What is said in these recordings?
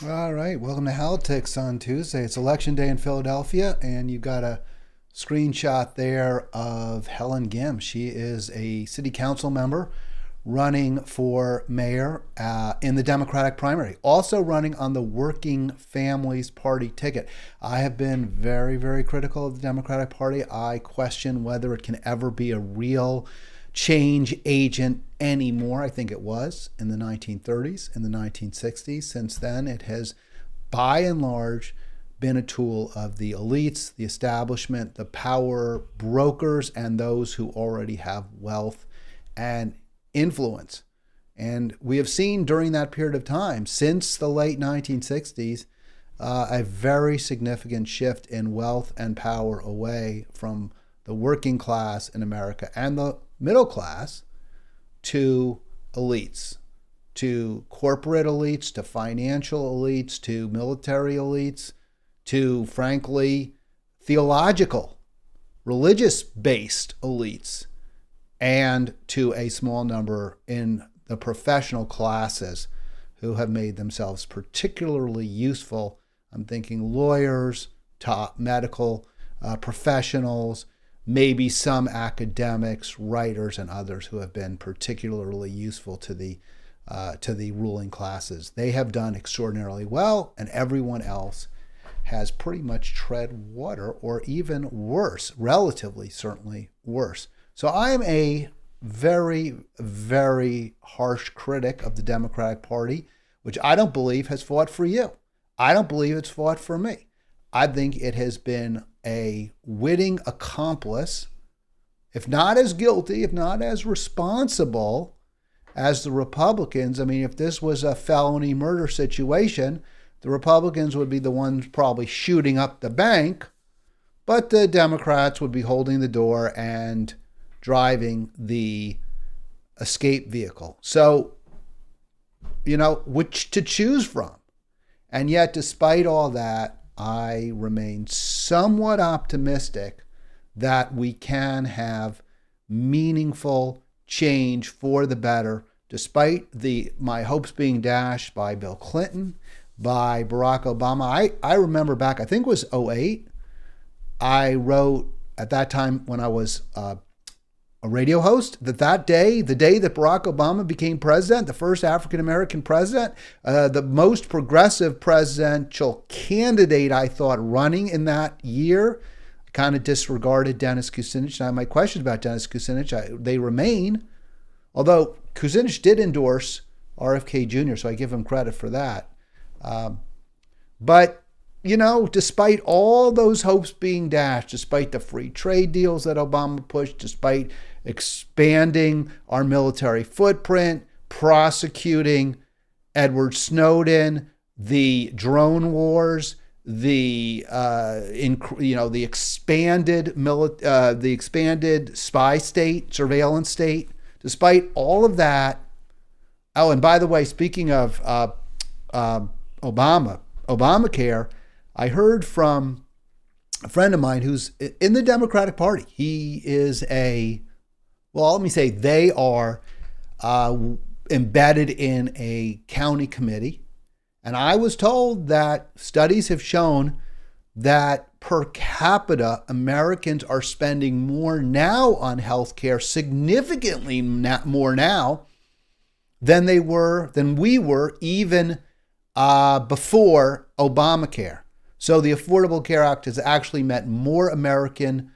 All right, welcome to Halitics on Tuesday. It's election day in Philadelphia, and you got a screenshot there of Helen Gym. She is a city council member running for mayor in the Democratic primary, also running on the Working Families Party ticket. I have been very, very critical of the Democratic Party. I question whether it can ever be a real change agent anymore. I think it was in the 1930s, in the 1960s. Since then, it has, by and large, been a tool of the elites, the establishment, the power brokers, and those who already have wealth and influence. And we have seen during that period of time, since the late 1960s, a very significant shift in wealth and power away from the working class in America and the middle class to elites, to corporate elites, to financial elites, to military elites, to, frankly, theological, religious-based elites, and to a small number in the professional classes who have made themselves particularly useful. I'm thinking lawyers, top medical professionals, maybe some academics, writers, and others who have been particularly useful to the ruling classes. They have done extraordinarily well, and everyone else has pretty much tread water, or even worse, relatively certainly worse. So I am a very, very harsh critic of the Democratic Party, which I don't believe has fought for you. I don't believe it's fought for me. I think it has been a witting accomplice, if not as guilty, if not as responsible as the Republicans. I mean, if this was a felony murder situation, the Republicans would be the ones probably shooting up the bank, but the Democrats would be holding the door and driving the escape vehicle. So, which to choose from. And yet, despite all that, I remain somewhat optimistic that we can have meaningful change for the better, despite my hopes being dashed by Bill Clinton, by Barack Obama. I remember back, I think it was '08, I wrote at that time when I was a radio host, that day, the day that Barack Obama became president, the first African-American president, the most progressive presidential candidate, I thought, running in that year, kind of disregarded Dennis Kucinich. Now, my questions about Dennis Kucinich, they remain, although Kucinich did endorse RFK Jr., so I give him credit for that. But despite all those hopes being dashed, despite the free trade deals that Obama pushed, despite expanding our military footprint, prosecuting Edward Snowden, the drone wars, the expanded spy state, surveillance state, despite all of that. Oh, and by the way, speaking of Obamacare, I heard from a friend of mine who's in the Democratic Party. He is let me say they are embedded in a county committee. And I was told that studies have shown that per capita, Americans are spending more now on healthcare, significantly more now than we were even before Obamacare. So the Affordable Care Act has actually meant more American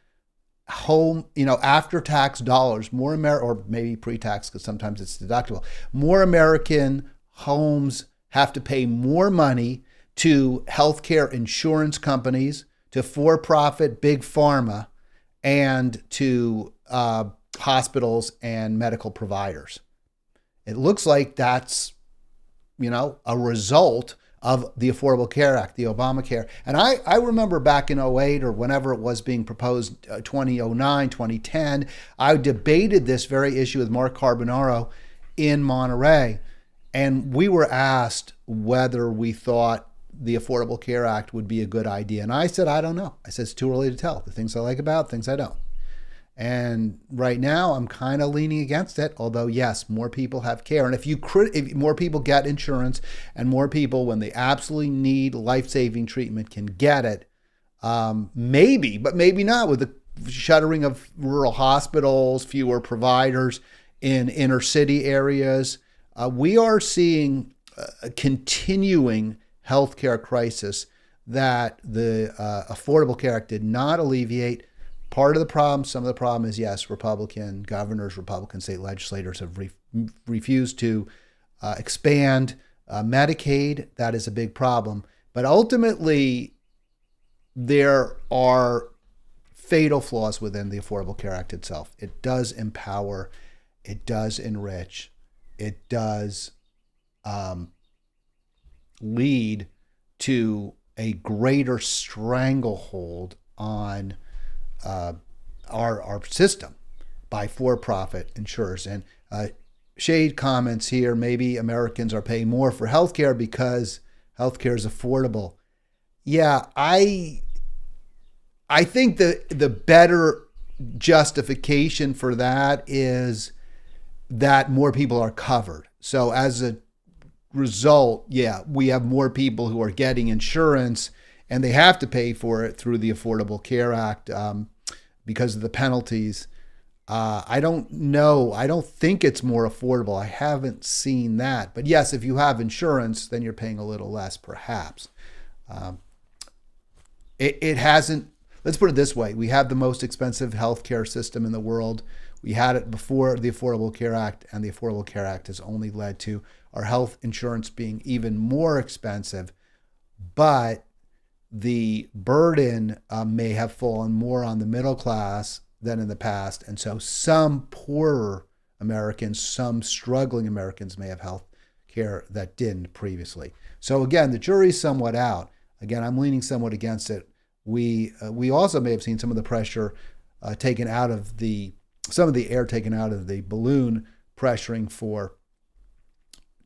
home, after-tax dollars, or maybe pre-tax because sometimes it's deductible, more American homes have to pay more money to healthcare insurance companies, to for-profit big pharma, and to hospitals and medical providers. It looks like that's, a result of the Affordable Care Act, the Obamacare. And I remember back in '08 or whenever it was being proposed, 2009, 2010, I debated this very issue with Mark Carbonaro in Monterey. And we were asked whether we thought the Affordable Care Act would be a good idea. And I said, I don't know. I said, it's too early to tell. The things I like about, things I don't. And right now, I'm kind of leaning against it. Although, yes, more people have care, and if more people get insurance, and more people, when they absolutely need life-saving treatment, can get it, maybe, but maybe not, with the shuttering of rural hospitals, fewer providers in inner city areas, we are seeing a continuing healthcare crisis that the Affordable Care Act did not alleviate. Part of the problem, some of the problem is, yes, Republican governors, Republican state legislators have refused to expand Medicaid. That is a big problem. But ultimately, there are fatal flaws within the Affordable Care Act itself. It does empower, it does enrich, it does lead to a greater stranglehold on our system by for-profit insurers. And Shade comments here, maybe Americans are paying more for healthcare because healthcare is affordable. Yeah, I think the better justification for that is that more people are covered. So as a result, yeah, we have more people who are getting insurance, and they have to pay for it through the Affordable Care Act because of the penalties. I don't know. I don't think it's more affordable. I haven't seen that. But yes, if you have insurance, then you're paying a little less, perhaps. It hasn't, let's put it this way. We have the most expensive healthcare system in the world. We had it before the Affordable Care Act, and the Affordable Care Act has only led to our health insurance being even more expensive. But the burden may have fallen more on the middle class than in the past. And so some poorer Americans, some struggling Americans may have health care that didn't previously. So again, the jury's somewhat out. Again, I'm leaning somewhat against it. We also may have seen some of the pressure taken out of some of the air taken out of the balloon, pressuring for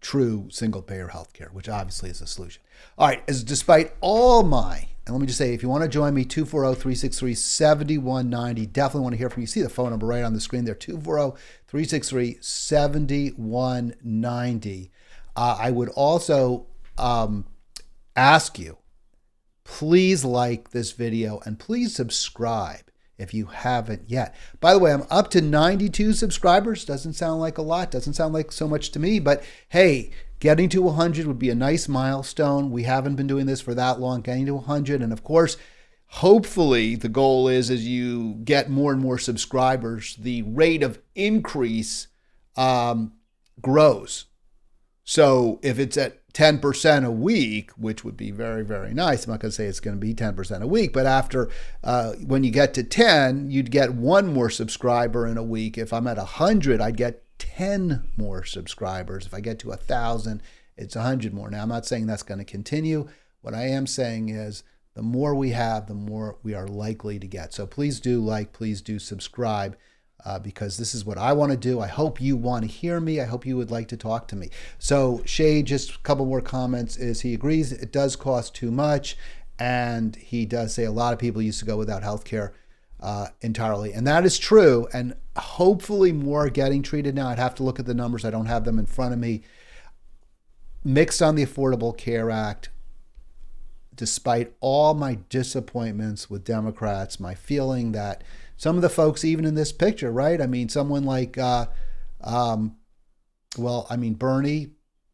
true single-payer healthcare, which obviously is a solution. All right, despite all my, and let me just say, if you want to join me, 240-363-7190. Definitely want to hear from you. See the phone number right on the screen there, 240-363-7190. I would also ask you, please like this video and please subscribe if you haven't yet. By the way, I'm up to 92 subscribers. Doesn't sound like a lot. Doesn't sound like so much to me. But hey, getting to 100 would be a nice milestone. We haven't been doing this for that long. Getting to 100. And of course, hopefully the goal is, as you get more and more subscribers, the rate of increase grows. So if it's at 10% a week, which would be very, very nice. I'm not going to say it's going to be 10% a week, but after, when you get to 10, you'd get one more subscriber in a week. If I'm at 100, I'd get 10 more subscribers. If I get to 1,000, it's 100 more. Now, I'm not saying that's going to continue. What I am saying is the more we have, the more we are likely to get. So please do like, please do subscribe. Because this is what I want to do. I hope you want to hear me. I hope you would like to talk to me. So Shay, just a couple more comments, is he agrees it does cost too much. And he does say a lot of people used to go without health care entirely. And that is true. And hopefully more are getting treated now. I'd have to look at the numbers. I don't have them in front of me. Mixed on the Affordable Care Act, despite all my disappointments with Democrats, my feeling that some of the folks, even in this picture, right? I mean, someone like, Bernie,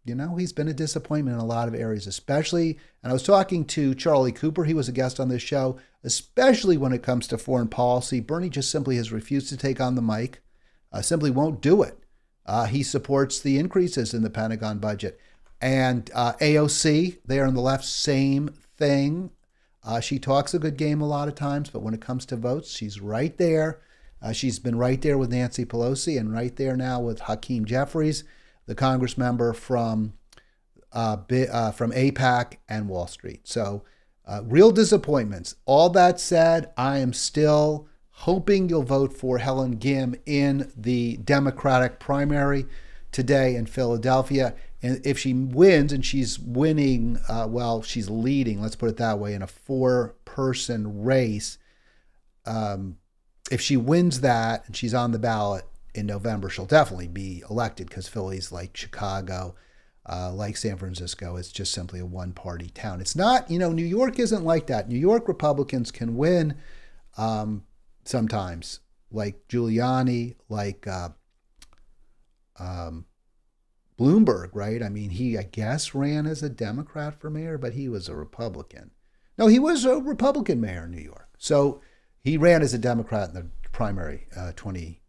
he's been a disappointment in a lot of areas, especially, and I was talking to Charlie Cooper, he was a guest on this show, especially when it comes to foreign policy. Bernie just simply has refused to take on the mic, simply won't do it. He supports the increases in the Pentagon budget. And AOC, they are on the left, same thing. She talks a good game a lot of times, but when it comes to votes, she's right there. She's been right there with Nancy Pelosi and right there now with Hakeem Jeffries, the Congress member from AIPAC and Wall Street. So real disappointments. All that said, I am still hoping you'll vote for Helen Gym in the Democratic primary today in Philadelphia. And if she wins, and she's winning, she's leading, let's put it that way, in a 4-person race, if she wins that and she's on the ballot in November, she'll definitely be elected, because Philly's like Chicago, like San Francisco. It's just simply a one-party town. It's not, New York isn't like that. New York Republicans can win sometimes, like Giuliani, like Bloomberg, right? I mean, he, I guess, ran as a Democrat for mayor, but he was a Republican. No, he was a Republican mayor in New York. So he ran as a Democrat in the primary 2020.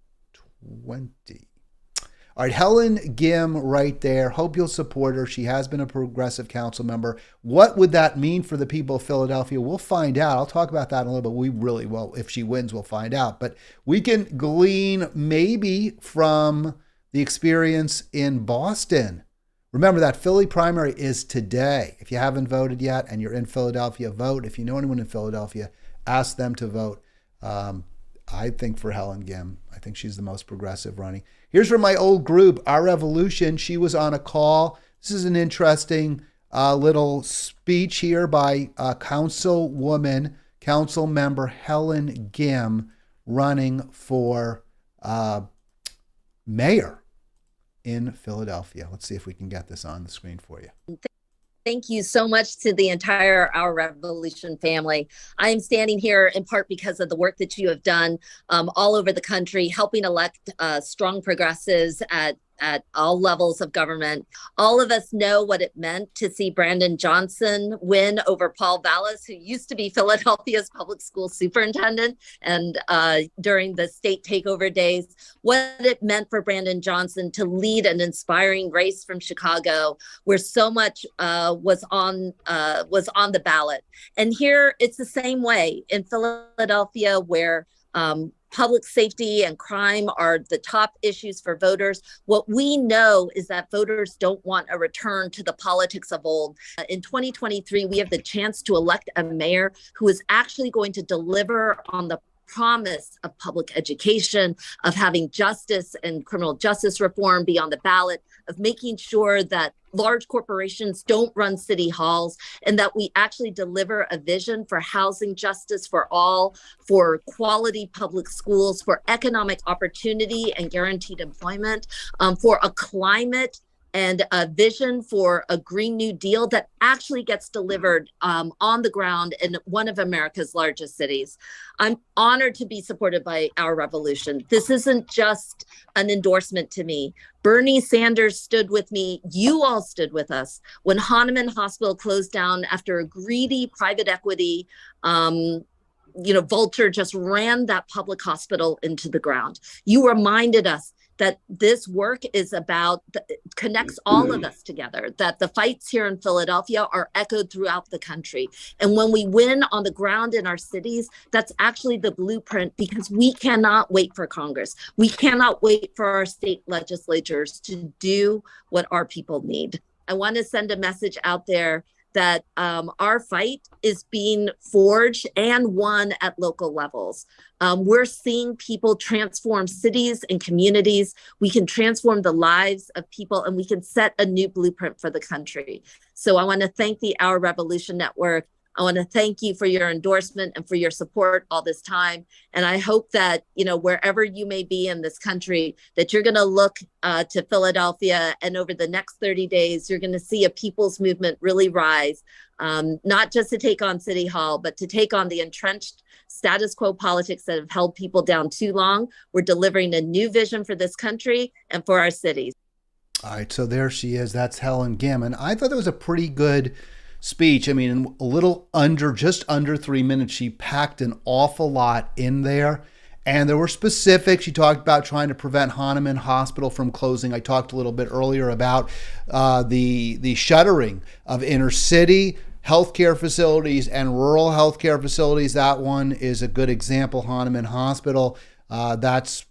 All right, Helen Gym right there. Hope you'll support her. She has been a progressive council member. What would that mean for the people of Philadelphia? We'll find out. I'll talk about that in a little bit. We really will. If she wins, we'll find out. But we can glean maybe from the experience in Boston. Remember, that Philly primary is today. If you haven't voted yet and you're in Philadelphia, vote. If you know anyone in Philadelphia, ask them to vote. I think for Helen Gym. I think she's the most progressive running. Here's from my old group, Our Revolution. She was on a call. This is an interesting little speech here by council member Helen Gym, running for mayor in Philadelphia. Let's see if we can get this on the screen for you. Thank you so much to the entire Our Revolution family. I am standing here in part because of the work that you have done all over the country, helping elect strong progressives at all levels of government. All of us know what it meant to see Brandon Johnson win over Paul Vallis, who used to be Philadelphia's public school superintendent, and during the state takeover days, what it meant for Brandon Johnson to lead an inspiring race from Chicago, where so much was on the ballot. And here it's the same way in Philadelphia, where public safety and crime are the top issues for voters. What we know is that voters don't want a return to the politics of old. In 2023, we have the chance to elect a mayor who is actually going to deliver on the promise of public education, of having justice and criminal justice reform be on the ballot, of making sure that large corporations don't run city halls, and that we actually deliver a vision for housing justice for all, for quality public schools, for economic opportunity and guaranteed employment, for a climate and a vision for a Green New Deal that actually gets delivered on the ground in one of America's largest cities. I'm honored to be supported by Our Revolution. This isn't just an endorsement to me. Bernie Sanders stood with me. You all stood with us when Hahnemann Hospital closed down after a greedy private equity vulture just ran that public hospital into the ground. You reminded us that this work is about, connects all of us together, that the fights here in Philadelphia are echoed throughout the country. And when we win on the ground in our cities, that's actually the blueprint, because we cannot wait for Congress. We cannot wait for our state legislatures to do what our people need. I want to send a message out there that our fight is being forged and won at local levels. We're seeing people transform cities and communities. We can transform the lives of people, and we can set a new blueprint for the country. So I want to thank the Our Revolution Network. I want to thank you for your endorsement and for your support all this time. And I hope that, wherever you may be in this country, that you're going to look to Philadelphia, and over the next 30 days, you're going to see a people's movement really rise, not just to take on City Hall, but to take on the entrenched status quo politics that have held people down too long. We're delivering a new vision for this country and for our cities. All right, so there she is. That's Helen Gym. And I thought that was a pretty good speech. I mean, just under 3 minutes, she packed an awful lot in there. And there were specifics. She talked about trying to prevent Hahnemann Hospital from closing. I talked a little bit earlier about the shuttering of inner city healthcare facilities and rural healthcare facilities. That one is a good example, Hahnemann Hospital. That's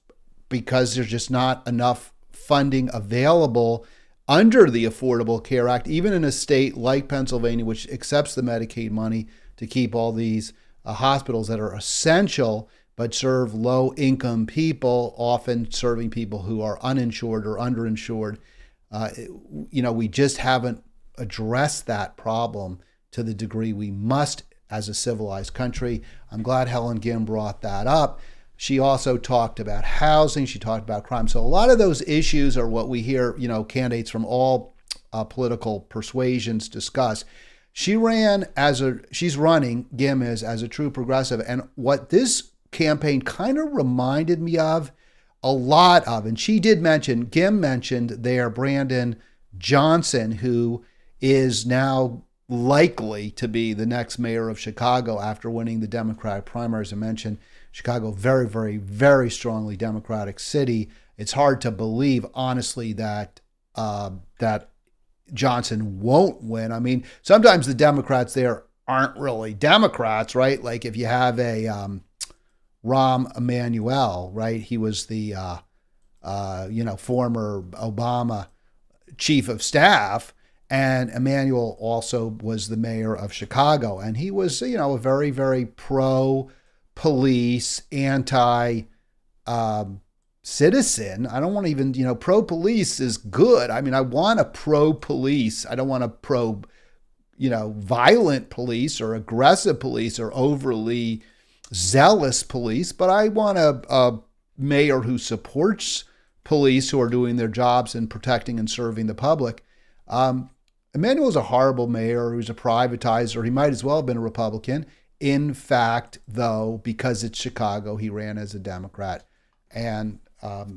because there's just not enough funding available under the Affordable Care Act, even in a state like Pennsylvania, which accepts the Medicaid money to keep all these hospitals that are essential but serve low-income people, often serving people who are uninsured or underinsured. We just haven't addressed that problem to the degree we must as a civilized country. I'm glad Helen Gym brought that up. She also talked about housing. She talked about crime. So a lot of those issues are what we hear, candidates from all political persuasions discuss. She's running, Gim is, as a true progressive. And what this campaign kind of reminded me of a lot of, and Gim mentioned there Brandon Johnson, who is now likely to be the next mayor of Chicago after winning the Democratic primaries. I mentioned Chicago, very, very, very strongly Democratic city. It's hard to believe, honestly, that Johnson won't win. I mean, sometimes the Democrats there aren't really Democrats, right? Like if you have a Rahm Emanuel, right? He was the former Obama chief of staff, and Emanuel also was the mayor of Chicago, and he was a very, very pro police, anti citizen. I don't want to even, pro police is good. I mean, I want a pro police. I don't want a pro, violent police or aggressive police or overly zealous police, but I want a mayor who supports police who are doing their jobs and protecting and serving the public. Emanuel's a horrible mayor who's a privatizer. He might as well have been a Republican. In fact, though, because it's Chicago, he ran as a Democrat. And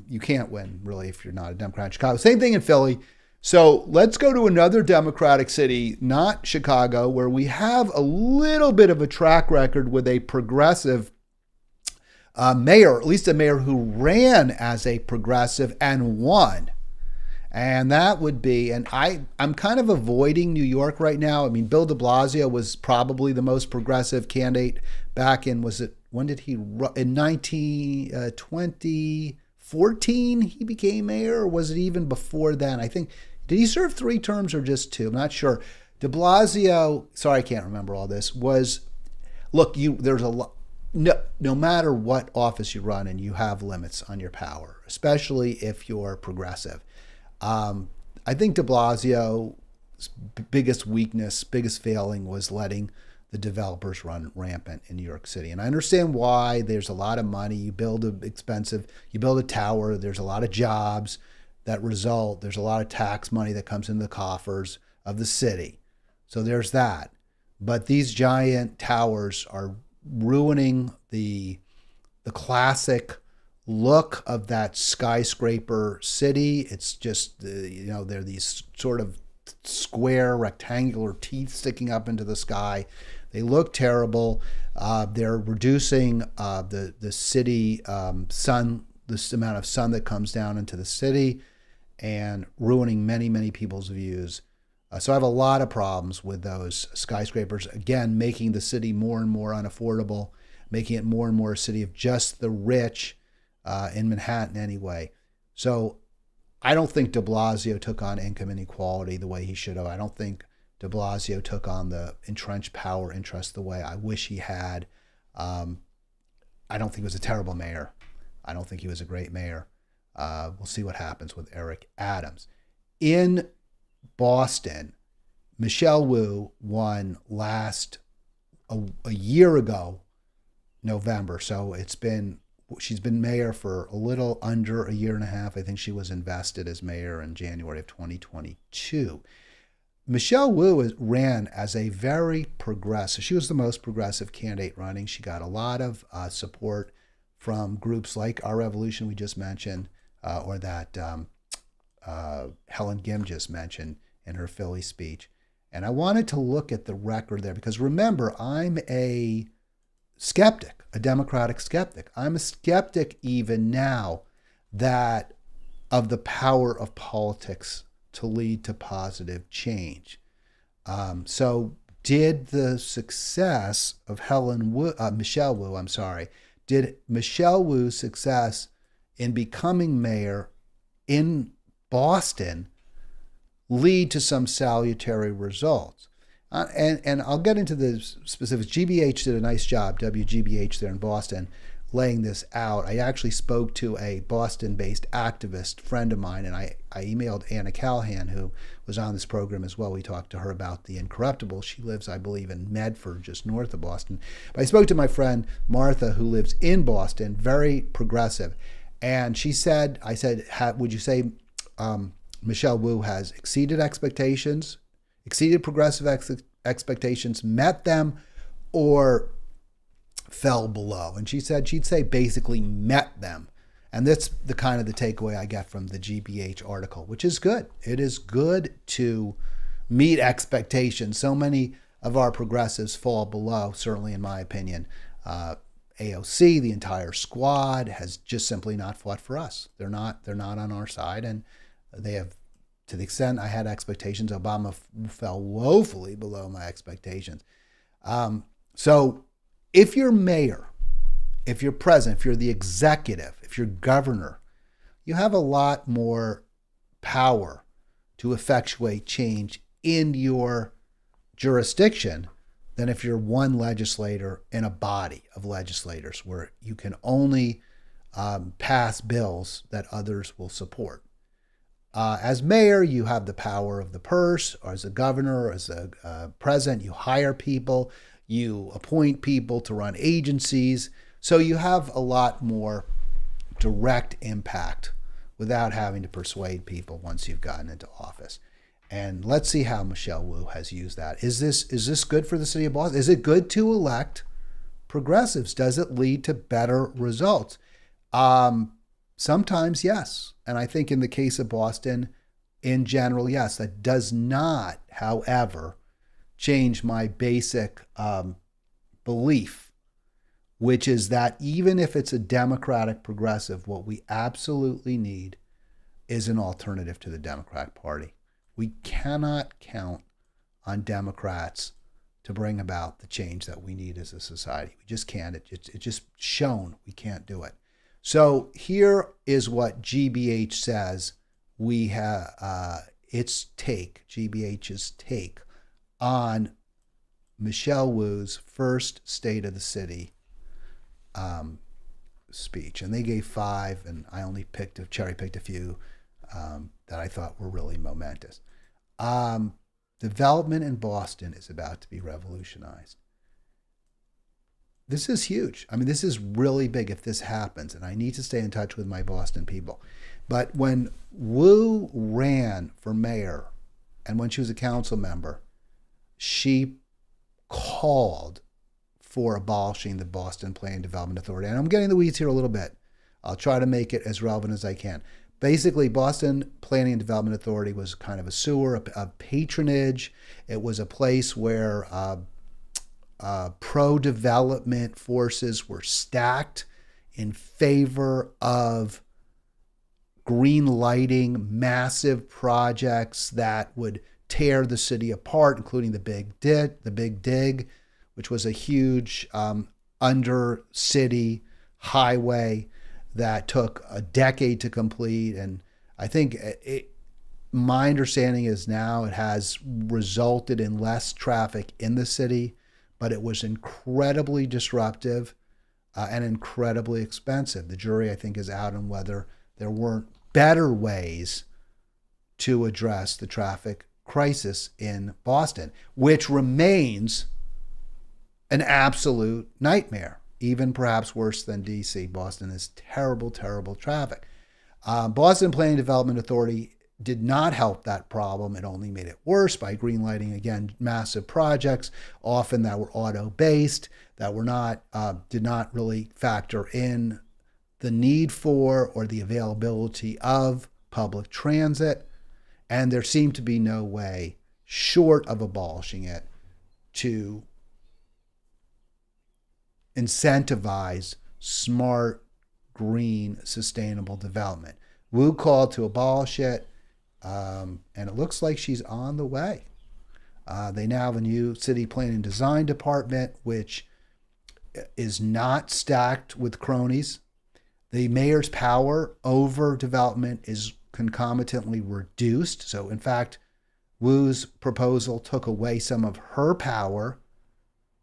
you can't win, really, if you're not a Democrat in Chicago. Same thing in Philly. So let's go to another Democratic city, not Chicago, where we have a little bit of a track record with a progressive mayor, at least a mayor who ran as a progressive and won. And that would be, and I'm kind of avoiding New York right now. I mean, Bill de Blasio was probably the most progressive candidate back in, when did he run? In 2014, he became mayor, or was it even before then? I think, did he serve 3 terms or just 2? I'm not sure. De Blasio, sorry, I can't remember all this, there's a lot. No matter what office you run in, you have limits on your power, especially if you're progressive. I think de Blasio's biggest weakness, biggest failing was letting the developers run rampant in New York City. And I understand why. There's a lot of money. You build a tower. There's a lot of jobs that result. There's a lot of tax money that comes into the coffers of the city. So there's that. But these giant towers are ruining the classic look of that skyscraper city. It's just, they're these sort of square rectangular teeth sticking up into the sky. They look terrible. They're reducing the city sun, this amount of sun that comes down into the city, and ruining many, many people's views. So I have a lot of problems with those skyscrapers. Again, making the city more and more unaffordable, making it more and more a city of just the rich, in Manhattan anyway. So I don't think de Blasio took on income inequality the way he should have. I don't think de Blasio took on the entrenched power interest the way I wish he had. I don't think he was a terrible mayor. I don't think he was a great mayor. We'll see what happens with Eric Adams. In Boston, Michelle Wu won a year ago, November. So she's been mayor for a little under a year and a half. I think she was invested as mayor in January of 2022. Michelle Wu ran as a very progressive. She was the most progressive candidate running. She got a lot of support from groups like Our Revolution we just mentioned, or that Helen Gym just mentioned in her Philly speech. And I wanted to look at the record there because remember, I'm a skeptic, a Democratic skeptic. I'm a skeptic even now that of the power of politics to lead to positive change. So did the success of Michelle Wu, did Michelle Wu's success in becoming mayor in Boston lead to some salutary results? And I'll get into the specifics. GBH did a nice job, WGBH there in Boston, laying this out, I actually spoke to a Boston-based activist friend of mine, and I emailed Anna Callahan, who was on this program as well. We talked to her about the Incorruptible. She lives, I believe, in Medford, just north of Boston. But I spoke to my friend Martha, who lives in Boston, very progressive. And she said, I said, would you say Michelle Wu has exceeded expectations, exceeded progressive expectations, met them, or fell below? And she said she'd say basically met them. And that's the kind of the takeaway I get from the GBH article, which is good. It is good to meet expectations. So many of our progressives fall below, certainly in my opinion. AOC, the entire squad, has just simply not fought for us. They're not on our side, and they have, to the extent I had expectations, Obama fell woefully below my expectations. So if you're mayor, if you're president, if you're the executive, if you're governor, you have a lot more power to effectuate change in your jurisdiction than if you're one legislator in a body of legislators where you can only pass bills that others will support. As mayor, you have the power of the purse, or as a governor, or as a president, you hire people, you appoint people to run agencies. So you have a lot more direct impact without having to persuade people once you've gotten into office. And let's see how Michelle Wu has used that. Is this good for the city of Boston? Is it good to elect progressives? Does it lead to better results? Sometimes, yes. And I think in the case of Boston, in general, yes. That does not, however, change my basic belief, which is that even if it's a Democratic progressive, what we absolutely need is an alternative to the Democratic Party. We cannot count on Democrats to bring about the change that we need as a society. We just can't. It's just shown we can't do it. So here is what GBH says we have, GBH's take on Michelle Wu's first State of the City speech. And they gave 5, and I only cherry picked a few that I thought were really momentous. Development in Boston is about to be revolutionized. This is huge. I mean, this is really big if this happens, and I need to stay in touch with my Boston people. But when Wu ran for mayor and when she was a council member, she called for abolishing the Boston Planning and Development Authority. And I'm getting the weeds here a little bit. I'll try to make it as relevant as I can. Basically, Boston Planning and Development Authority was kind of a sewer, a patronage. It was a place where pro-development forces were stacked in favor of green lighting massive projects that would tear the city apart, including the Big Dig, which was a huge under-city highway that took a decade to complete. And I think my understanding is now it has resulted in less traffic in the city, but it was incredibly disruptive and incredibly expensive. The jury, I think, is out on whether there weren't better ways to address the traffic crisis in Boston, which remains an absolute nightmare, even perhaps worse than DC. Boston is terrible, terrible traffic. Boston Planning and Development Authority did not help that problem. It only made it worse by greenlighting, again, massive projects, often that were auto-based, that were not did not really factor in the need for or the availability of public transit. And there seemed to be no way, short of abolishing it, to incentivize smart, green, sustainable development. Wu called to abolish it, and it looks like she's on the way. They now have a new city planning and design department, which is not stacked with cronies. The mayor's power over development is concomitantly reduced. So, in fact, Wu's proposal took away some of her power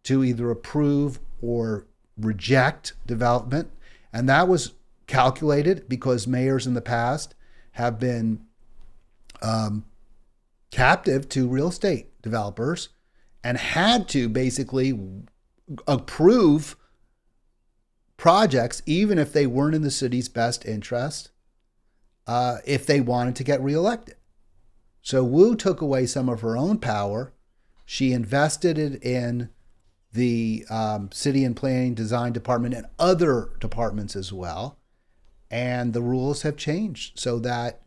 to either approve or reject development. And that was calculated because mayors in the past have been captive to real estate developers and had to basically approve projects, even if they weren't in the city's best interest, if they wanted to get reelected. So Wu took away some of her own power. She invested it in the city and planning design department and other departments as well. And the rules have changed so that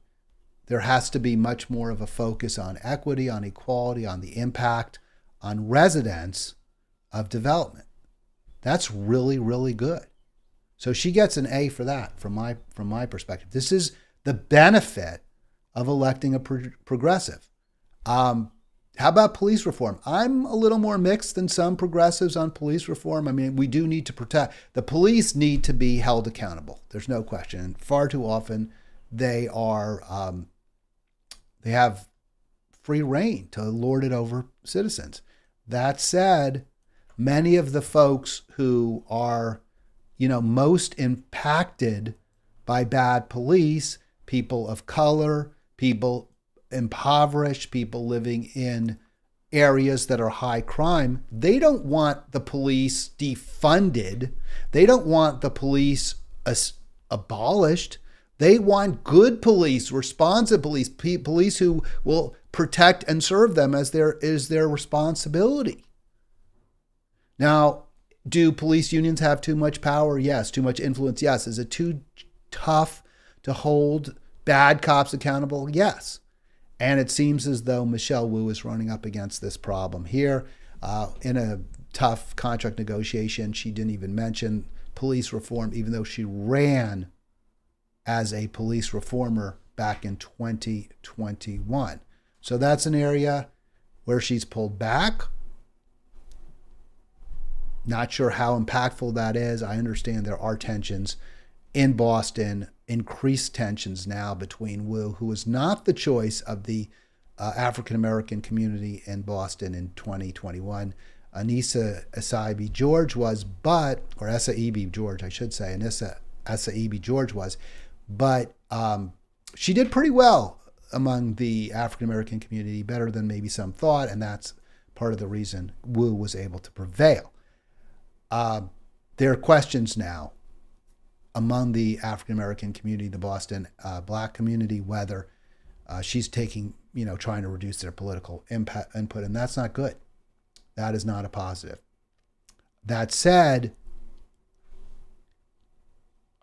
there has to be much more of a focus on equity, on equality, on the impact on residents of development. That's really, really good. So she gets an A for that from my perspective. This is the benefit of electing a progressive. How about police reform? I'm a little more mixed than some progressives on police reform. I mean, we do need to protect. The police need to be held accountable. There's no question. And far too often, they have free reign to lord it over citizens. That said, many of the folks who are, most impacted by bad police, people of color, people impoverished, people living in areas that are high crime, they don't want the police defunded. They don't want the police abolished. They want good police, responsive police, police who will protect and serve them as their responsibility. Now, do police unions have too much power? Yes. Too much influence? Yes. Is it too tough to hold bad cops accountable? Yes. And it seems as though Michelle Wu is running up against this problem here. In a tough contract negotiation, she didn't even mention police reform, even though she ran as a police reformer back in 2021. So that's an area where she's pulled back. Not sure how impactful that is. I understand there are tensions in Boston, increased tensions now between Wu, who was not the choice of the African-American community in Boston in 2021. Anissa Essaibi George was, or Essaibi George, I should say. Anissa Essaibi George was, but she did pretty well among the African-American community, better than maybe some thought, and that's part of the reason Wu was able to prevail. There are questions now among the African-American community, the Boston Black community, whether she's taking, trying to reduce their political input, and that's not good. That is not a positive. That said,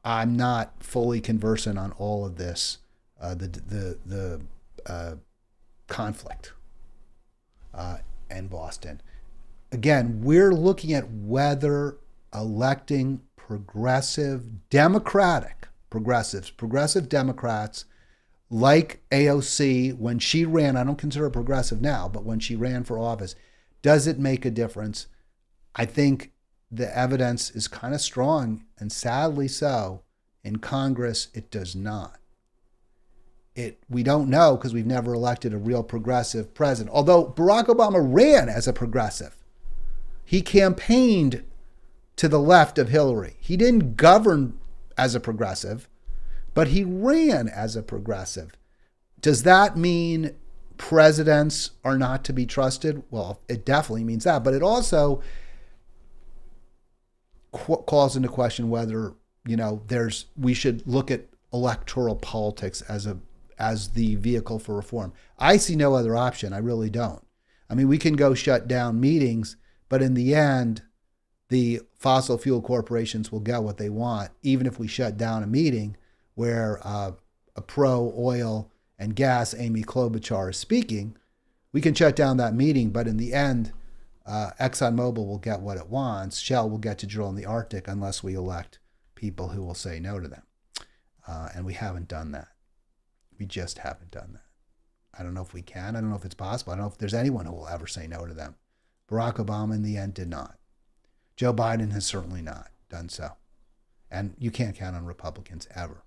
I'm not fully conversant on all of this, the conflict in Boston. Again, we're looking at whether electing progressive Democrats like AOC, when she ran, I don't consider her progressive now, but when she ran for office, does it make a difference? I think the evidence is kind of strong, and sadly so. In Congress, it does not. We don't know because we've never elected a real progressive president. Although Barack Obama ran as a progressive. He campaigned to the left of Hillary. He didn't govern as a progressive, but he ran as a progressive. Does that mean presidents are not to be trusted? Well, it definitely means that, but it also calls into question whether, we should look at electoral politics as the vehicle for reform. I see no other option. I really don't. I mean, we can go shut down meetings, but in the end, the fossil fuel corporations will get what they want, even if we shut down a meeting where a pro-oil and gas Amy Klobuchar is speaking. We can shut down that meeting, but in the end, ExxonMobil will get what it wants. Shell will get to drill in the Arctic unless we elect people who will say no to them. And we haven't done that. We just haven't done that. I don't know if we can. I don't know if it's possible. I don't know if there's anyone who will ever say no to them. Barack Obama in the end did not. Joe Biden has certainly not done so. And you can't count on Republicans ever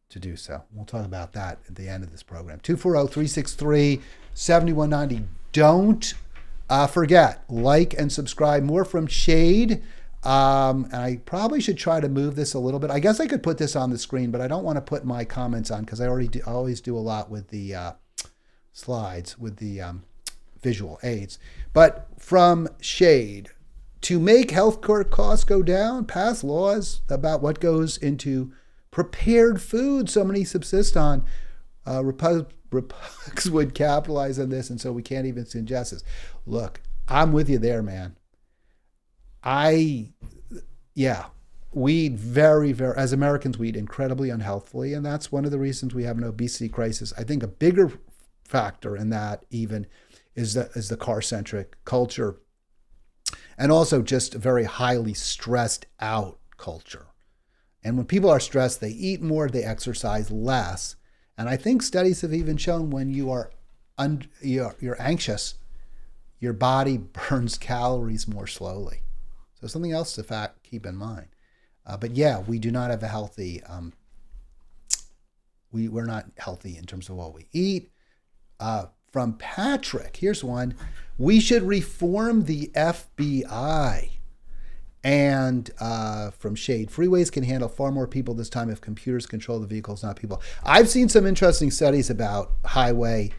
to do so. We'll talk about that at the end of this program. 240-363-7190. Don't forget, like and subscribe. More from Shade. And I probably should try to move this a little bit. I guess I could put this on the screen, but I don't want to put my comments on because I always do a lot with the slides, with the visual aids. But from Shade, to make healthcare costs go down, pass laws about what goes into prepared food so many subsist on. Republics would capitalize on this, and so we can't even suggest this. Look, I'm with you there, man. We eat very, as Americans, we eat incredibly unhealthily, and that's one of the reasons we have an obesity crisis. I think a bigger factor in that even is the car-centric culture, and also just a very highly stressed out culture. And when people are stressed, they eat more, they exercise less. And I think studies have even shown when you're anxious, your body burns calories more slowly. So something else to keep in mind. But yeah, we do not have a healthy. We're not healthy in terms of what we eat. From Patrick, here's one: we should reform the FBI. And from Shade, freeways can handle far more people this time if computers control the vehicles, not people. I've seen some interesting studies about highway,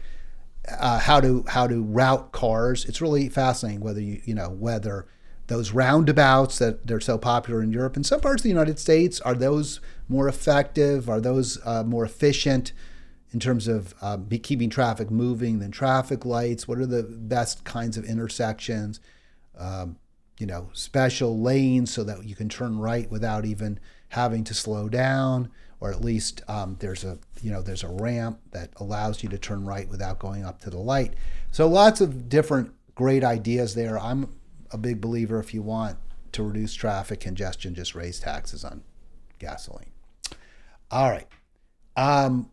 how to route cars. It's really fascinating whether those roundabouts that they're so popular in Europe and some parts of the United States, are those more effective? Are those more efficient in terms of keeping traffic moving than traffic lights? What are the best kinds of intersections? Special lanes so that you can turn right without even having to slow down, or at least there's a ramp that allows you to turn right without going up to the light. So lots of different great ideas there. I'm a big believer, if you want to reduce traffic congestion, just raise taxes on gasoline. All right.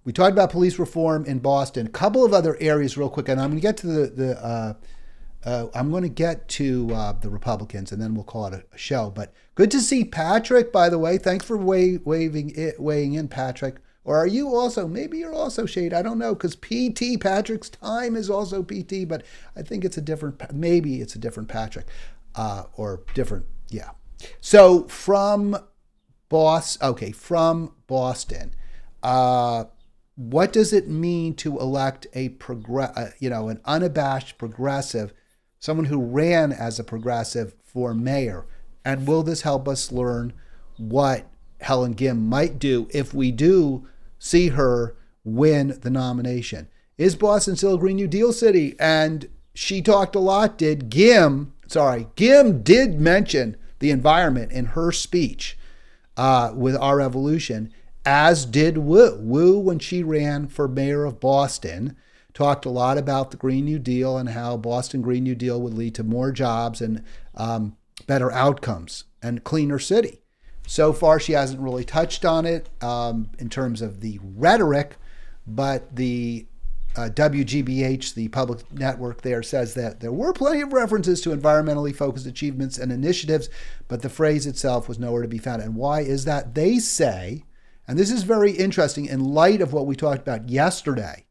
We talked about police reform in Boston. A couple of other areas real quick, and I'm going to get to the Republicans, and then we'll call it a show. But good to see Patrick, by the way. Thanks for weighing in, Patrick. Or are you also, maybe you're also Shade, I don't know, because PT, Patrick's time is also PT, but I think maybe it's a different Patrick, or different, yeah. So from Boston, what does it mean to elect an unabashed progressive, someone who ran as a progressive, for mayor? And will this help us learn what Helen Gym might do if we do see her win the nomination? Is Boston still a Green New Deal city? And she talked a lot, Gym did mention the environment in her speech with Our Revolution, as did Wu. Wu, when she ran for mayor of Boston, talked a lot about the Green New Deal and how Boston Green New Deal would lead to more jobs and better outcomes and cleaner city. So far, she hasn't really touched on it in terms of the rhetoric, but the WGBH, the public network there, says that there were plenty of references to environmentally focused achievements and initiatives, but the phrase itself was nowhere to be found. And why is that? They say, and this is very interesting in light of what we talked about yesterday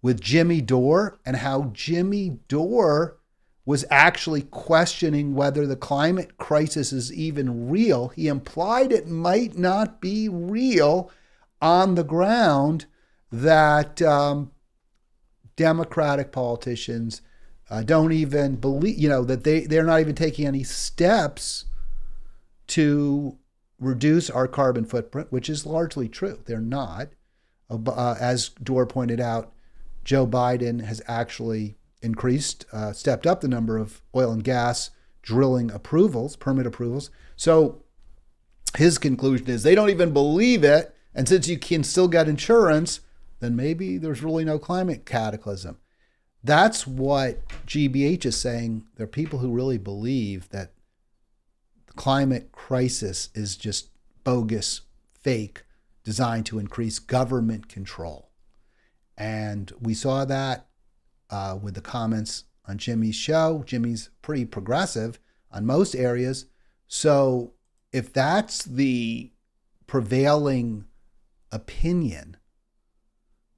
with Jimmy Dore, and how Jimmy Dore was actually questioning whether the climate crisis is even real. He implied it might not be real on the ground that Democratic politicians don't even believe, that they're not even taking any steps to reduce our carbon footprint, which is largely true. They're not. As Dore pointed out, Joe Biden has actually stepped up the number of oil and gas drilling permit approvals. So his conclusion is they don't even believe it. And since you can still get insurance, then maybe there's really no climate cataclysm. That's what GBH is saying. There are people who really believe that the climate crisis is just bogus, fake, designed to increase government control. And we saw that with the comments on Jimmy's show. Jimmy's pretty progressive on most areas. So if that's the prevailing opinion,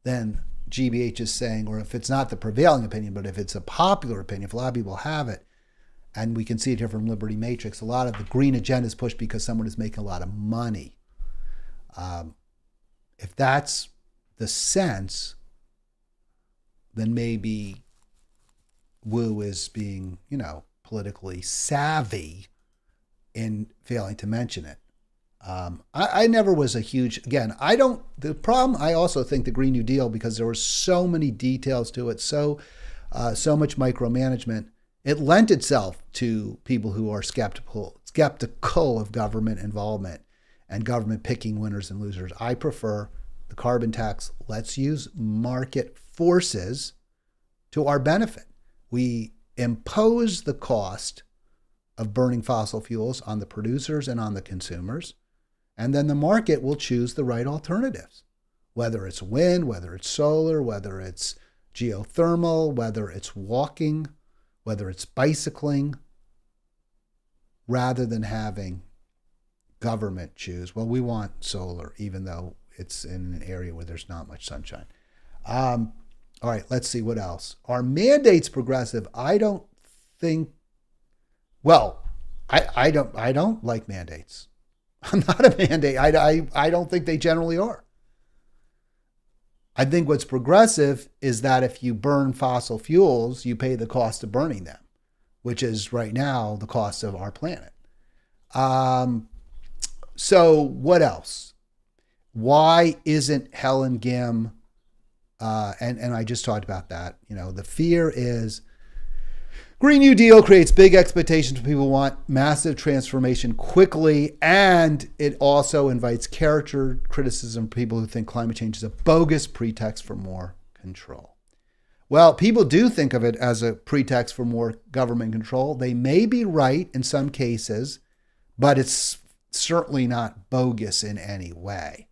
then GBH is saying, or if it's not the prevailing opinion, but if it's a popular opinion, if a lot of people have it, and we can see it here from Liberty Matrix, a lot of the green agenda is pushed because someone is making a lot of money. If that's the sense, then maybe Wu is being, politically savvy in failing to mention it. I never was a huge, the problem, I also think the Green New Deal, because there were so many details to it, so much micromanagement, it lent itself to people who are skeptical of government involvement and government picking winners and losers. I prefer the carbon tax. Let's use market forces to our benefit. We impose the cost of burning fossil fuels on the producers and on the consumers, and then the market will choose the right alternatives, whether it's wind, whether it's solar, whether it's geothermal, whether it's walking, whether it's bicycling, rather than having government choose, well, we want solar, even though it's in an area where there's not much sunshine. All right, let's see what else. Are mandates progressive? I don't think. Well, I don't like mandates. I'm not a mandate. I don't think they generally are. I think what's progressive is that if you burn fossil fuels, you pay the cost of burning them, which is right now the cost of our planet. So what else? Why isn't Helen Gym, and I just talked about that, the fear is Green New Deal creates big expectations. People want massive transformation quickly, and it also invites character criticism from people who think climate change is a bogus pretext for more control. Well, people do think of it as a pretext for more government control. They may be right in some cases, but it's certainly not bogus in any way.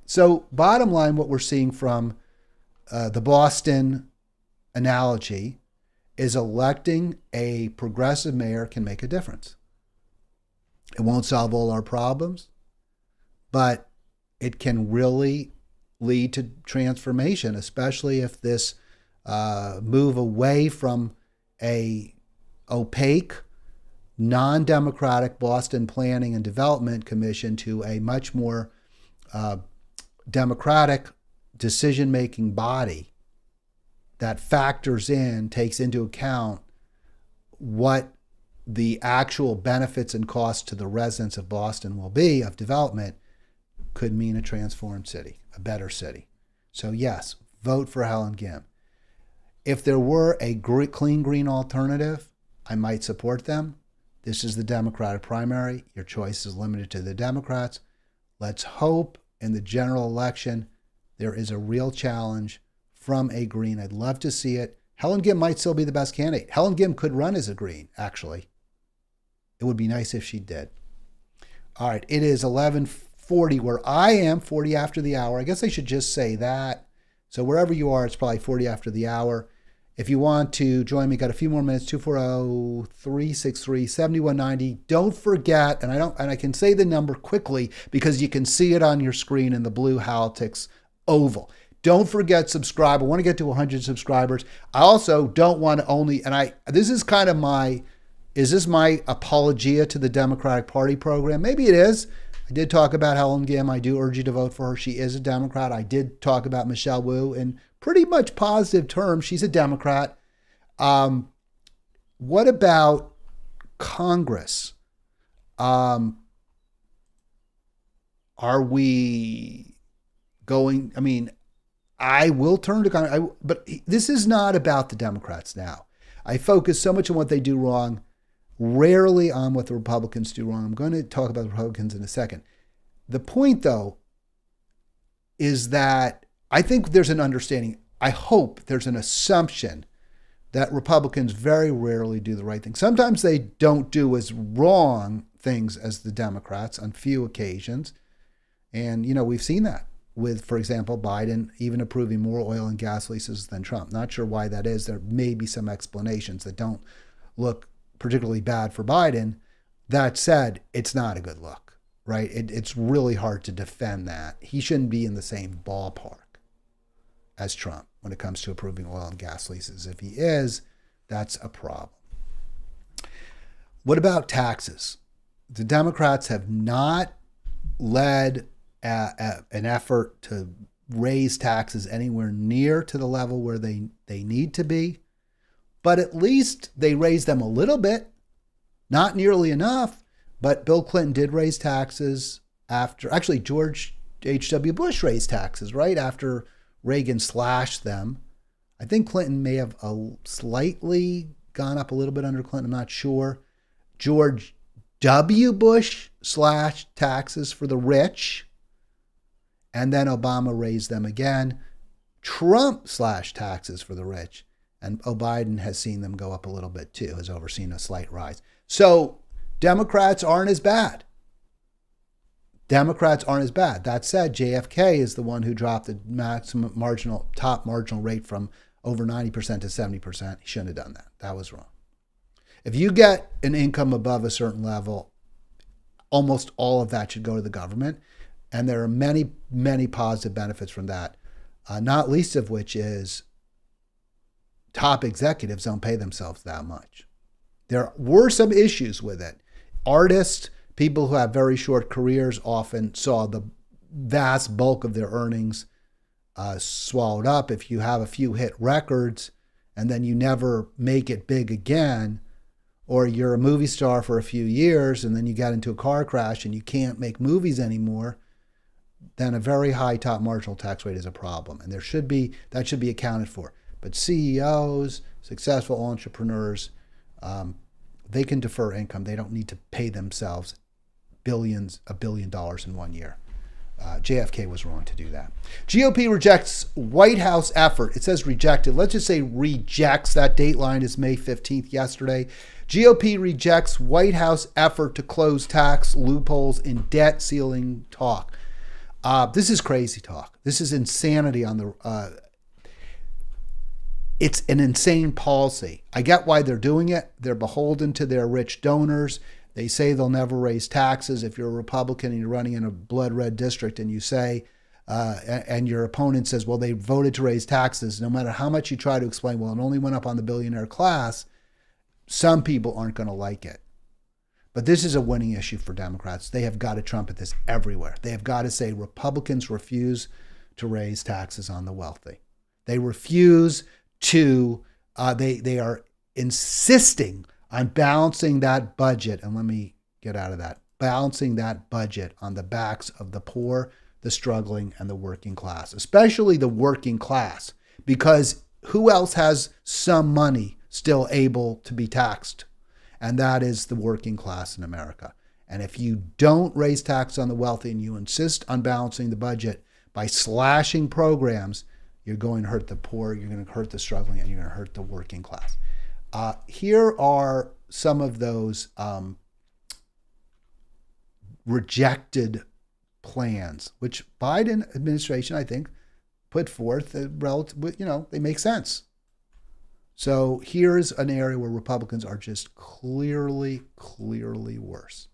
So bottom line, what we're seeing from the Boston analogy is electing a progressive mayor can make a difference. It won't solve all our problems, but it can really lead to transformation, especially if this move away from a opaque, non-democratic Boston Planning and Development Commission to a much more democratic decision-making body that takes into account what the actual benefits and costs to the residents of Boston will be of development, could mean a transformed city, a better city. So yes, vote for Helen Gym. If there were a clean green alternative, I might support them. This is the Democratic primary. Your choice is limited to the Democrats. Let's hope in the general election there is a real challenge from a green. I'd love to see it. Helen Gym might still be the best candidate. Helen Gym could run as a green, actually. It would be nice if she did. All right, it is 11:40 where I am, 40 after the hour. I guess I should just say that. So wherever you are, it's probably 40 after the hour. If you want to join me, got a few more minutes, 240-363-7190. Don't forget, and I can say the number quickly because you can see it on your screen in the blue Halitics oval. Don't forget, subscribe. I want to get to 100 subscribers. I also don't want to only, this is kind of is this my apologia to the Democratic Party program? Maybe it is. I did talk about Helen Gym. I do urge you to vote for her. She is a Democrat. I did talk about Michelle Wu in pretty much positive terms. She's a Democrat. What about Congress? Are we going, I will turn to Congress, but this is not about the Democrats now. I focus so much on what they do wrong, rarely on what the Republicans do wrong. I'm going to talk about the Republicans in a second. The point, though, is that I think there's an understanding, I hope there's an assumption that Republicans very rarely do the right thing. Sometimes they don't do as wrong things as the Democrats on few occasions. And, we've seen that with, for example, Biden even approving more oil and gas leases than Trump. Not sure why that is. There may be some explanations that don't look particularly bad for Biden. That said, it's not a good look, right? It's really hard to defend that. He shouldn't be in the same ballpark as Trump when it comes to approving oil and gas leases. If he is, That's a problem. What about taxes? The Democrats have not led an effort to raise taxes anywhere near to the level where they need to be, but at least they raised them a little bit, not nearly enough. But Bill Clinton did raise taxes actually, George H.W. Bush raised taxes right after Reagan slashed them. I think Clinton may have slightly gone up a little bit under Clinton. I'm not sure. George W. Bush slashed taxes for the rich, and then Obama raised them again. Trump slashed taxes for the rich, and Biden has seen them go up a little bit too, has overseen a slight rise. So Democrats aren't as bad. That said, JFK is the one who dropped the top marginal rate from over 90% to 70%. He shouldn't have done that. That was wrong. If you get an income above a certain level, almost all of that should go to the government. And there are many, many positive benefits from that, not least of which is top executives don't pay themselves that much. There were some issues with it. Artists, people who have very short careers often saw the vast bulk of their earnings swallowed up. If you have a few hit records and then you never make it big again, or you're a movie star for a few years and then you get into a car crash and you can't make movies anymore, then a very high top marginal tax rate is a problem. And that should be accounted for. But CEOs, successful entrepreneurs, they can defer income. They don't need to pay themselves $1 billion in 1 year. JFK was wrong to do that. GOP rejects White House effort. It says rejected. Let's just say rejects. That date line is May 15th, yesterday. GOP rejects White House effort to close tax loopholes in debt ceiling talk. This is crazy talk. This is insanity on the... It's an insane policy. I get why they're doing it. They're beholden to their rich donors. They say they'll never raise taxes. If you're a Republican and you're running in a blood red district and you say, and your opponent says, well, they voted to raise taxes, no matter how much you try to explain, well, it only went up on the billionaire class, some people aren't going to like it. But this is a winning issue for Democrats. They have got to trumpet this everywhere. They have got to say Republicans refuse to raise taxes on the wealthy. They refuse to, they are insisting on balancing that budget, and let me get out of that, balancing that budget on the backs of the poor, the struggling, and the working class, especially the working class, because who else has some money still able to be taxed? And that is the working class in America. And if you don't raise tax on the wealthy and you insist on balancing the budget by slashing programs, you're going to hurt the poor, you're going to hurt the struggling, and you're going to hurt the working class. Here are some of those rejected plans, which Biden administration, I think, put forth, they make sense. So here's an area where Republicans are just clearly worse.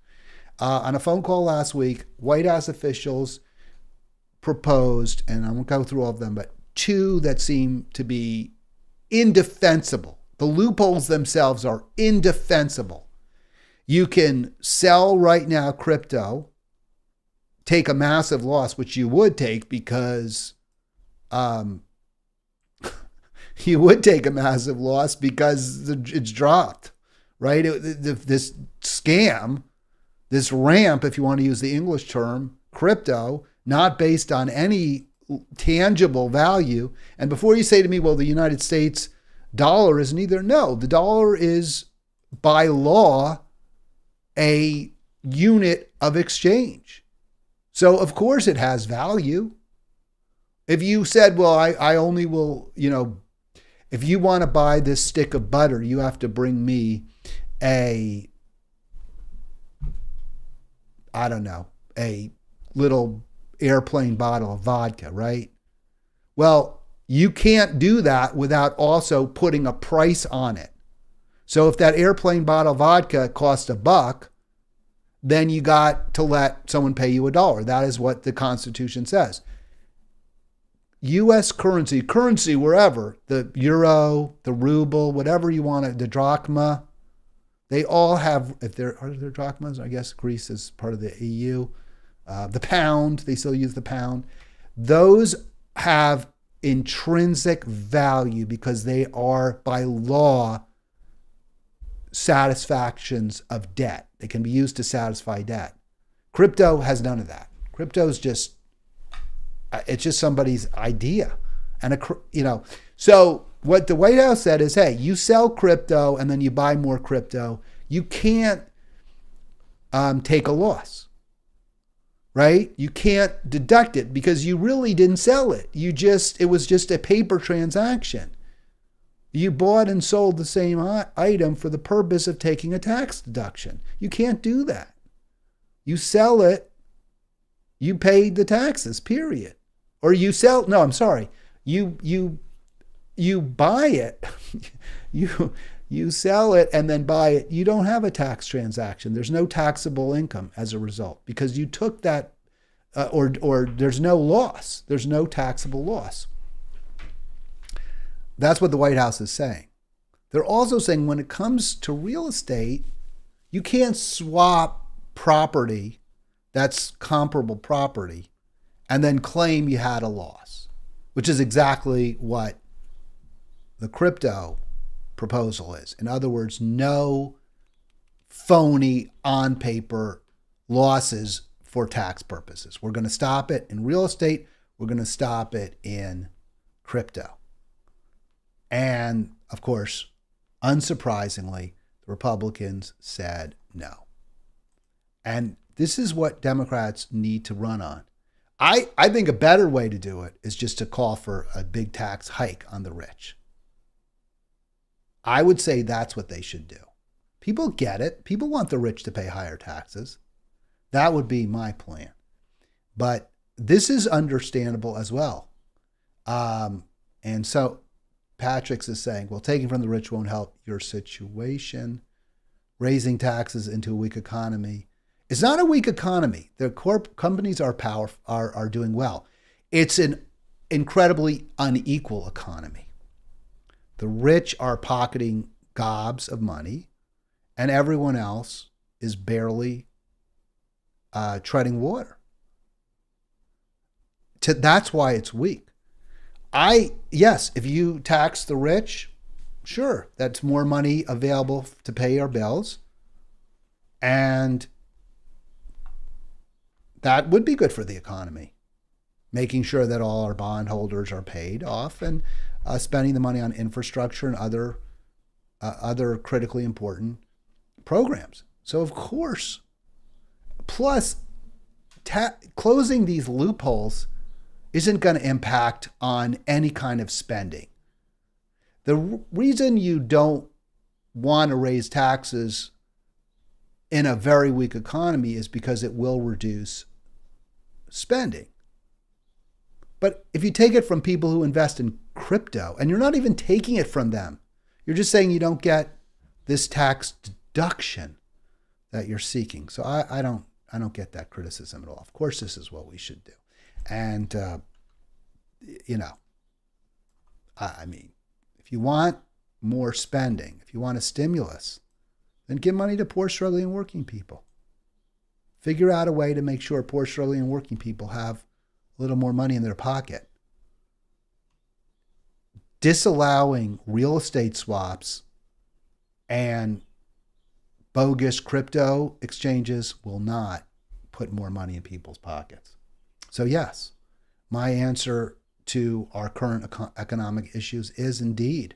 On a phone call last week, White House officials proposed, and I won't go through all of them, but two that seem to be indefensible. The loopholes themselves are indefensible. You can sell right now crypto, take a massive loss, which you would take because it's dropped, right? This scam, this ramp, if you want to use the English term, crypto, not based on any tangible value. And before you say to me, well, the United States dollar isn't either. No, the dollar is by law a unit of exchange. So of course it has value. If you said, well, I only will, if you want to buy this stick of butter, you have to bring me a little airplane bottle of vodka, right? Well, you can't do that without also putting a price on it. So if that airplane bottle of vodka costs $1, then you got to let someone pay you $1. That is what the Constitution says. U.S. currency wherever, the euro, the ruble, whatever you want, the drachma, they all have, if there are there drachmas, I guess Greece is part of the EU. The pound, they still use the pound. Those have intrinsic value because they are, by law, satisfactions of debt. They can be used to satisfy debt. Crypto has none of that. Crypto's just, it's just somebody's idea. And, so what the White House said is, hey, you sell crypto and then you buy more crypto. You can't take a loss, right? You can't deduct it because you really didn't sell it. It was just a paper transaction. You bought and sold the same item for the purpose of taking a tax deduction. You can't do that. You sell it, you paid the taxes, period. Or you sell, no, I'm sorry. You buy it, you sell it and then buy it. You don't have a tax transaction. There's no taxable income as a result because you took that, or there's no loss. There's no taxable loss. That's what the White House is saying. They're also saying when it comes to real estate, you can't swap property that's comparable property and then claim you had a loss, which is exactly what the crypto proposal is. In other words, no phony on paper losses for tax purposes. We're going to stop it in real estate. We're going to stop it in crypto. And of course, unsurprisingly, the Republicans said no. And this is what Democrats need to run on. I think a better way to do it is just to call for a big tax hike on the rich. I would say that's what they should do. People get it. People want the rich to pay higher taxes. That would be my plan. But this is understandable as well. And so Patrick's is saying, well, taking from the rich won't help your situation. Raising taxes into a weak economy. It's not a weak economy. The companies are doing well. It's an incredibly unequal economy. The rich are pocketing gobs of money, and everyone else is barely treading water. That's why it's weak. Yes, if you tax the rich, sure, that's more money available to pay our bills, and that would be good for the economy, making sure that all our bondholders are paid off and spending the money on infrastructure and other critically important programs. So of course, plus closing these loopholes isn't going to impact on any kind of spending. The reason you don't want to raise taxes in a very weak economy is because it will reduce spending. But if you take it from people who invest in crypto, and you're not even taking it from them, you're just saying you don't get this tax deduction that you're seeking. So I don't get that criticism at all. Of course, this is what we should do. And, I mean, if you want more spending, if you want a stimulus, then give money to poor, struggling, working people. Figure out a way to make sure poor, struggling, and working people have a little more money in their pocket. Disallowing real estate swaps and bogus crypto exchanges will not put more money in people's pockets. So yes, my answer to our current economic issues is indeed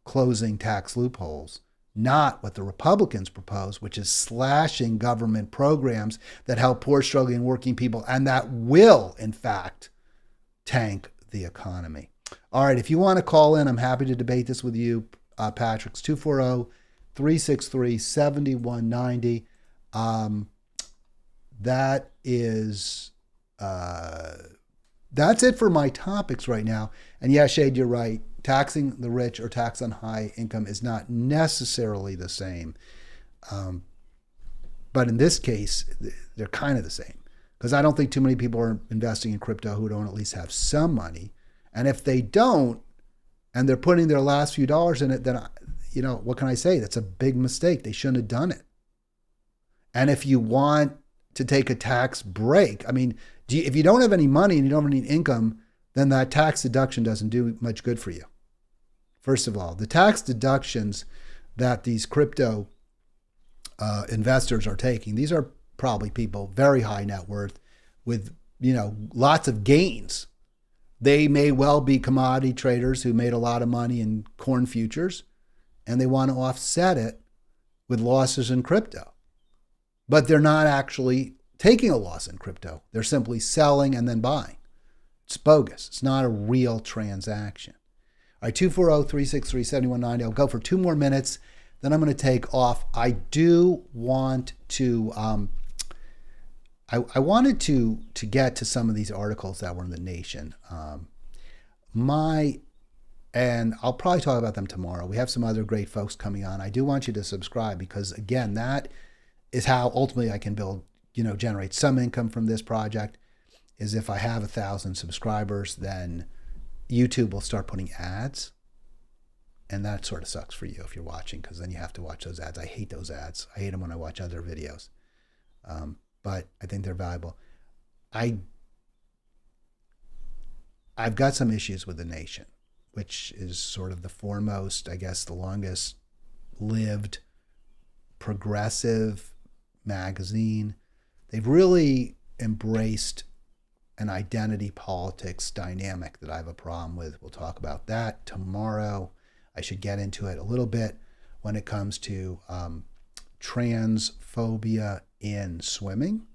closing tax loopholes, not what the Republicans propose, which is slashing government programs that help poor, struggling, working people, and that will, in fact, tank the economy. All right, if you want to call in, I'm happy to debate this with you. Patrick's 240-363-7190. That is, that's it for my topics right now. And yeah, Shade, you're right. Taxing the rich or tax on high income is not necessarily the same. But in this case, they're kind of the same. because I don't think too many people are investing in crypto who don't at least have some money. And if they don't, and they're putting their last few dollars in it, then, what can I say? That's a big mistake. They shouldn't have done it. And if you want to take a tax break, I mean, if you don't have any money and you don't have any income, then that tax deduction doesn't do much good for you. First of all, the tax deductions that these crypto investors are taking, these are probably people very high net worth with, lots of gains. They may well be commodity traders who made a lot of money in corn futures, and they want to offset it with losses in crypto. But they're not actually taking a loss in crypto. They're simply selling and then buying. It's bogus. It's not a real transaction. All right, 240-363-7190. I'll go for 2 more minutes. Then I'm going to take off. I do want to, I wanted to get to some of these articles that were in the Nation. And I'll probably talk about them tomorrow. We have some other great folks coming on. I do want you to subscribe because, again, that is how ultimately I can build, generate some income from this project. Is if I have 1,000 subscribers, then YouTube will start putting ads. And that sort of sucks for you if you're watching, because then you have to watch those ads. I hate those ads. I hate them when I watch other videos. But I think they're valuable. I've got some issues with the Nation, which is sort of the foremost, I guess, the longest lived progressive magazine. They've really embraced an identity politics dynamic that I have a problem with. We'll talk about that tomorrow. I should get into it a little bit when it comes to transphobia in swimming,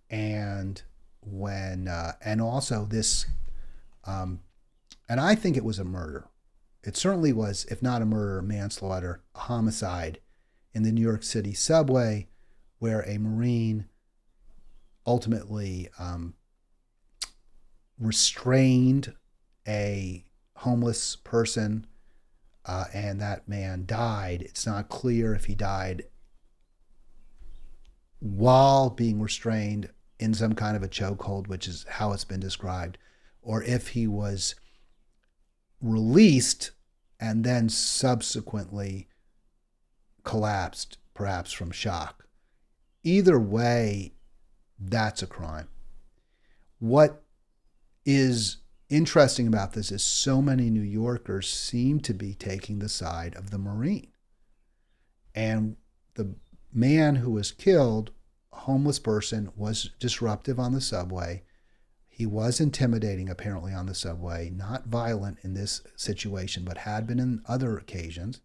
and and also this, and I think it was a murder. It certainly was, if not a murder, manslaughter, a homicide in the New York City subway, where a Marine ultimately restrained a homeless person, and that man died. It's not clear if he died while being restrained in some kind of a chokehold, which is how it's been described, or if he was released and then subsequently collapsed, perhaps from shock. Either way, that's a crime. What is interesting about this is so many New Yorkers seem to be taking the side of the Marine. And the man who was killed, a homeless person, was disruptive on the subway. He was intimidating, apparently, on the subway, not violent in this situation, but had been in other occasions.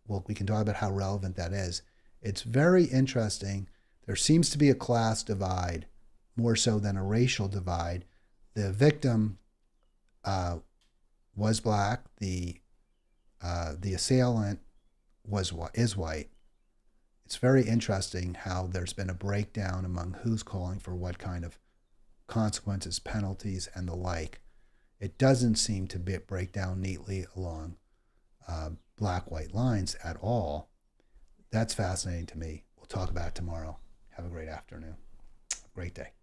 Well, we can talk about how relevant that is. It's very interesting. There seems to be a class divide, more so than a racial divide. The victim was black. The assailant is white. It's very interesting how there's been a breakdown among who's calling for what kind of consequences, penalties, and the like. It doesn't seem to break down neatly along black-white lines at all. That's fascinating to me. We'll talk about it tomorrow. Have a great afternoon. Great day.